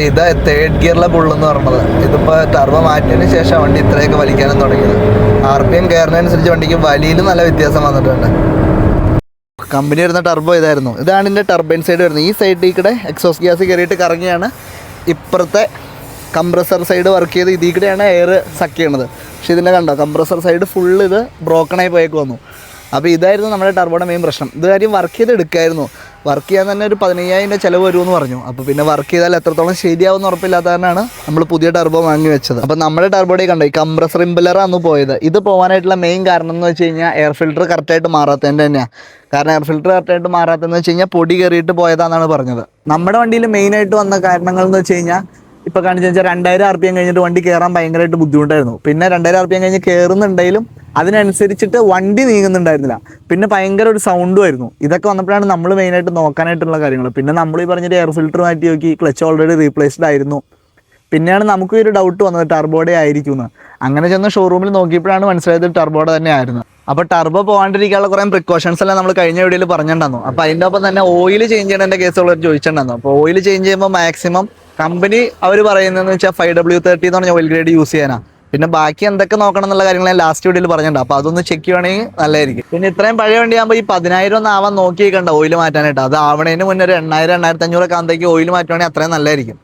ഇത് തേർഡ് ഗിയറിലെ ബുള്ളെന്ന് പറഞ്ഞത്. ഇതിപ്പോൾ ടർബോ മാറ്റിയതിന് ശേഷം വണ്ടി ഇത്രയൊക്കെ വലിക്കാനും തുടങ്ങിയത്. RPM കയറുന്നതനുസരിച്ച് വണ്ടിക്ക് വലിയിലും നല്ല വ്യത്യാസം വന്നിട്ടുണ്ട്. കമ്പനി വരുന്ന ടർബോ ഇതായിരുന്നു. ഇതാണ് ഇതിൻ്റെ ടർബൈൻ സൈഡ് വരുന്നത്. ഈ സൈഡിൽ കൂടെ എക്സോസ് ഗ്യാസ് കയറിയിട്ട് കറങ്ങിയാണ് ഇപ്പുറത്തെ കംപ്രസർ സൈഡ് വർക്ക് ചെയ്ത് ഇതിൽ കൂടെയാണ് എയർ സക്ക് ചെയ്യണത്. പക്ഷേ ഇതിൻ്റെ കണ്ടോ, കംപ്രസർ സൈഡ് ഫുള്ള് ഇത് ബ്രോക്കണായി പോയേക്ക് വന്നു. അപ്പോൾ ഇതായിരുന്നു നമ്മുടെ ടർബോയുടെ മെയിൻ പ്രശ്നം. ഇത് കാര്യം വർക്ക് ചെയ്ത് എടുക്കായിരുന്നു. വർക്ക് ചെയ്യാൻ തന്നെ ഒരു 15,000 ചിലവ് വരുമെന്ന് പറഞ്ഞു. അപ്പോൾ പിന്നെ വർക്ക് ചെയ്താൽ എത്രത്തോളം ശരിയാവുമെന്ന് ഉറപ്പില്ലാത്ത കാരണമാണ് നമ്മൾ പുതിയ ടർബോ വാങ്ങി വെച്ചത്. അപ്പോൾ നമ്മുടെ ടർബോയുടെ കണ്ടോ, ഈ കംപ്രസർ ഇമ്പലറാണ് പോയത്. ഇത് പോകാനായിട്ടുള്ള മെയിൻ കാരണം എന്ന് വെച്ച് കഴിഞ്ഞാൽ എയർ ഫിൽറ്റർ കറക്റ്റായിട്ട് മാറാത്തതിൻ്റെ തന്നെയാണ്. കാരണം എയർ ഫിൽറ്റർ കറക്റ്റായിട്ട് മാറാത്തതെന്ന് വെച്ച് കഴിഞ്ഞാൽ പൊടി കയറിയിട്ട് പോയതാണെന്നാണ് പറഞ്ഞത്. നമ്മുടെ വണ്ടിയിൽ മെയിനായിട്ട് വന്ന കാരണങ്ങൾ എന്ന് വെച്ച് കഴിഞ്ഞാൽ ഇപ്പോൾ കാണിച്ചു വെച്ചാൽ 2000 RPM കഴിഞ്ഞിട്ട് വണ്ടി കയറാൻ ഭയങ്കരമായിട്ട് ബുദ്ധിമുട്ടായിരുന്നു. പിന്നെ 2000 RPM കഴിഞ്ഞ് കയറുന്നുണ്ടെങ്കിലും അതിനനുസരിച്ചിട്ട് വണ്ടി നീങ്ങുന്നുണ്ടായിരുന്നില്ല. പിന്നെ ഭയങ്കര ഒരു സൗണ്ടും ആയിരുന്നു. ഇതൊക്കെ വന്നപ്പോഴാണ് നമ്മൾ മെയിനായിട്ട് നോക്കാനായിട്ടുള്ള കാര്യങ്ങൾ. പിന്നെ നമ്മൾ ഈ പറഞ്ഞിട്ട് എയർ ഫിൽറ്റർ മാറ്റി നോക്കി, ക്ലച്ച് ഓൾറെഡി റീപ്ലേസ്ഡ് ആയിരുന്നു. പിന്നെയാണ് നമുക്ക് ഒരു ഡൗട്ട് വന്നത് ടർബോയുടെ ആയിരിക്കും എന്ന്. അങ്ങനെ ചെന്ന് ഷോറൂമിൽ നോക്കിയപ്പോഴാണ് മനസ്സിലായത് ടർബോയുടെ തന്നെ ആയിരുന്നു. അപ്പോൾ ടർബോ പോകാണ്ടിരിക്കാനുള്ള കുറേ പ്രിക്കോഷൻസ് എല്ലാം നമ്മൾ കഴിഞ്ഞ വീഡിയോയിൽ പറഞ്ഞിട്ടുണ്ടായിരുന്നു. അപ്പോൾ അതിൻ്റെ ഒപ്പം തന്നെ ഓയിൽ ചേഞ്ച് ചെയ്യേണ്ട കേസുകൾ ചോദിച്ചിട്ടുണ്ടായിരുന്നു. അപ്പോൾ ഓയിൽ ചേഞ്ച് ചെയ്യുമ്പോൾ മാക്സിമം കമ്പനി അവർ പറയുന്നതെന്ന് വെച്ചാൽ 5W30 എന്ന് പറഞ്ഞ ഓയിൽ ഗ്രേഡ് യൂസ് ചെയ്യാനാണ്. പിന്നെ ബാക്കി എന്തൊക്കെ നോക്കണം എന്നുള്ള കാര്യങ്ങൾ ഞാൻ ലാസ്റ്റ് വീഡിയോയിൽ പറഞ്ഞിട്ടുണ്ട്. അപ്പോൾ അതൊന്ന് ചെക്ക് ചെയ്യുവാണെങ്കിൽ നല്ലതായിരിക്കും. പിന്നെ ഇത്രയും പഴയ വണ്ടിയാകുമ്പോൾ ഈ 10,000 ഒന്നും ആവാൻ നോക്കിയേക്കണ്ട ഓയിൽ മാറ്റാനായിട്ട്. അത് ആവണേന് മുന്നേ ഒരു 8,000-8,500 ഒക്കെ ആകുമ്പോഴേക്ക് ഓയിൽ മാറ്റുവാണെങ്കിൽ അത്രയും നല്ലതായിരിക്കും.